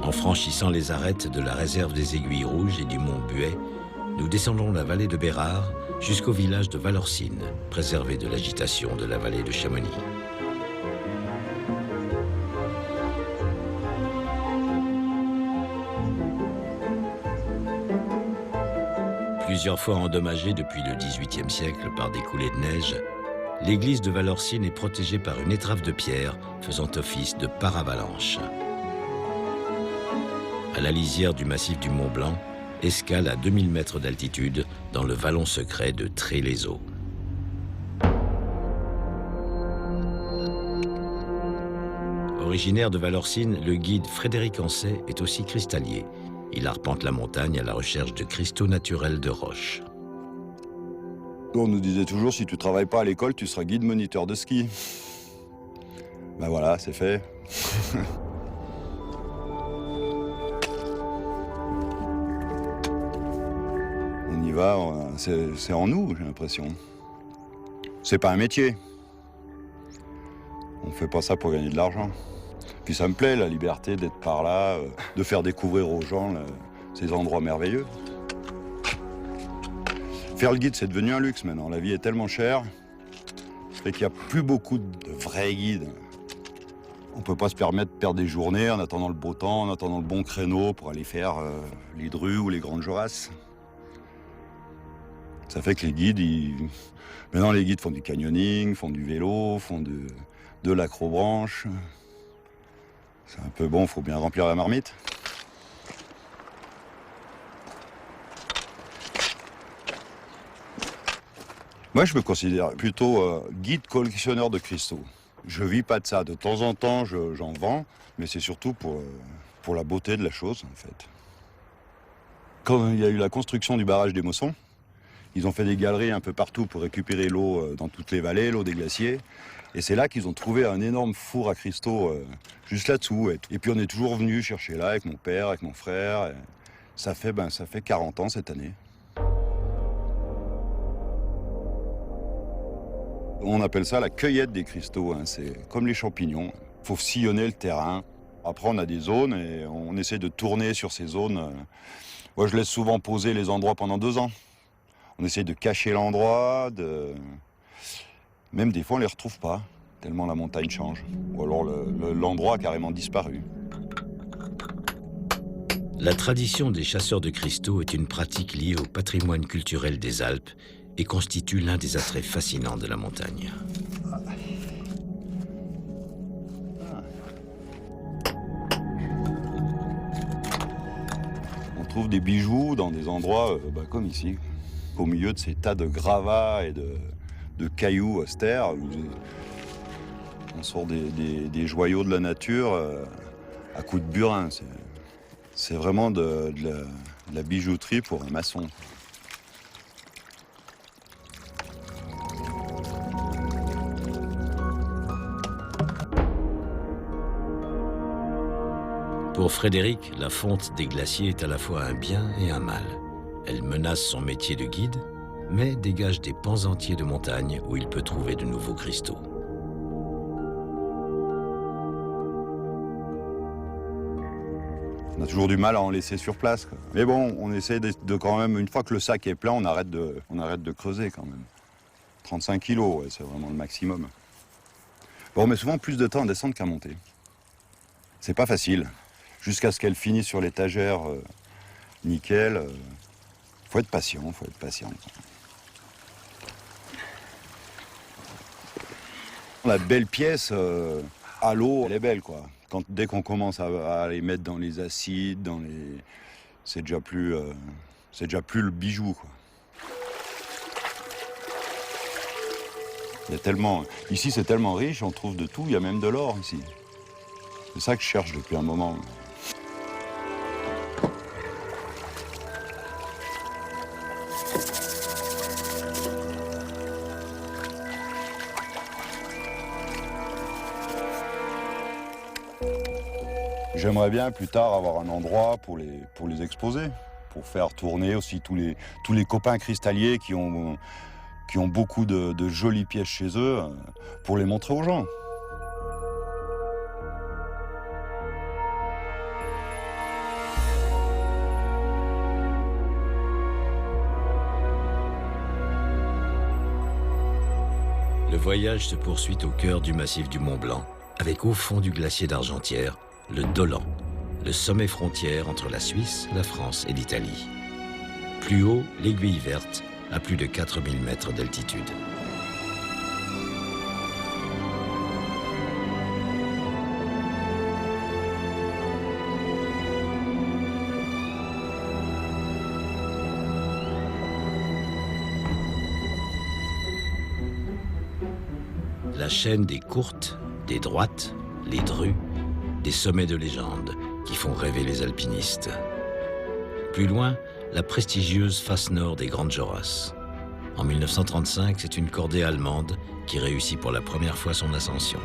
En franchissant les arêtes de la réserve des Aiguilles Rouges et du mont Buet, nous descendons la vallée de Bérard jusqu'au village de Valorcine, préservé de l'agitation de la vallée de Chamonix. Plusieurs fois endommagée depuis le XVIIIe siècle par des coulées de neige, l'église de Valorcine est protégée par une étrave de pierre faisant office de paravalanche. À la lisière du massif du Mont Blanc, escale à 2000 mètres d'altitude dans le vallon secret de Tré-les-Eaux. Originaire de Valorcine, le guide Frédéric Ancet est aussi cristallier. Il arpente la montagne à la recherche de cristaux naturels de roche. On nous disait toujours, si tu travailles pas à l'école, tu seras guide moniteur de ski. Ben voilà, c'est fait. On y va, c'est en nous, j'ai l'impression. C'est pas un métier. On fait pas ça pour gagner de l'argent. Puis ça me plaît, la liberté d'être par là, de faire découvrir aux gens ces endroits merveilleux. Faire le guide, c'est devenu un luxe maintenant. La vie est tellement chère, ça fait qu'il n'y a plus beaucoup de vrais guides. On ne peut pas se permettre de perdre des journées en attendant le beau temps, en attendant le bon créneau pour aller faire les Drues ou les Grandes Jorasses. Ça fait que les guides, maintenant les guides font du canyoning, font du vélo, font de l'acrobranche. C'est un peu bon, il faut bien remplir la marmite. Moi, je me considère plutôt guide collectionneur de cristaux. Je vis pas de ça. De temps en temps, j'en vends, mais c'est surtout pour la beauté de la chose, en fait. Quand il y a eu la construction du barrage des Mossons, ils ont fait des galeries un peu partout pour récupérer l'eau dans toutes les vallées, l'eau des glaciers. Et c'est là qu'ils ont trouvé un énorme four à cristaux juste là-dessous. Et puis on est toujours venu chercher là avec mon père, avec mon frère. Ça fait 40 ans cette année. On appelle ça la cueillette des cristaux. Hein. C'est comme les champignons. Il faut sillonner le terrain. Après, on a des zones et on essaie de tourner sur ces zones. Moi, je laisse souvent poser les endroits pendant 2 ans. On essaie de cacher l'endroit, même des fois, on ne les retrouve pas, tellement la montagne change. Ou alors l'endroit a carrément disparu. La tradition des chasseurs de cristaux est une pratique liée au patrimoine culturel des Alpes et constitue l'un des attraits fascinants de la montagne. On trouve des bijoux dans des endroits comme ici, au milieu de ces tas de gravats et de cailloux austères. On sort des joyaux de la nature à coups de burin. C'est vraiment de la bijouterie pour un maçon. Pour Frédéric, la fonte des glaciers est à la fois un bien et un mal. Elle menace son métier de guide, mais dégage des pans entiers de montagne où il peut trouver de nouveaux cristaux. On a toujours du mal à en laisser sur place, quoi. Mais bon, on essaie de quand même, une fois que le sac est plein, on arrête de creuser quand même. 35 kilos, ouais, c'est vraiment le maximum. Bon, on met souvent plus de temps à descendre qu'à monter. C'est pas facile. Jusqu'à ce qu'elle finisse sur l'étagère nickel. Faut être patient, faut être patient. La belle pièce à l'eau, elle est belle, quoi. Dès qu'on commence à les mettre dans les acides, c'est déjà plus le bijou, quoi. Ici, c'est tellement riche, on trouve de tout. Il y a même de l'or ici. C'est ça que je cherche depuis un moment. J'aimerais bien plus tard avoir un endroit pour les exposer, pour faire tourner aussi tous les copains cristalliers qui ont beaucoup de jolies pièces chez eux, pour les montrer aux gens. voyage se poursuit au cœur du massif du Mont Blanc, avec au fond du glacier d'Argentière, le Dolan, le sommet frontière entre la Suisse, la France et l'Italie. Plus haut, l'Aiguille Verte, à plus de 4000 mètres d'altitude. La chaîne des courtes, des droites, les drues, des sommets de légende qui font rêver les alpinistes. Plus loin, la prestigieuse face nord des Grandes Jorasses. En 1935, c'est une cordée allemande qui réussit pour la première fois son ascension.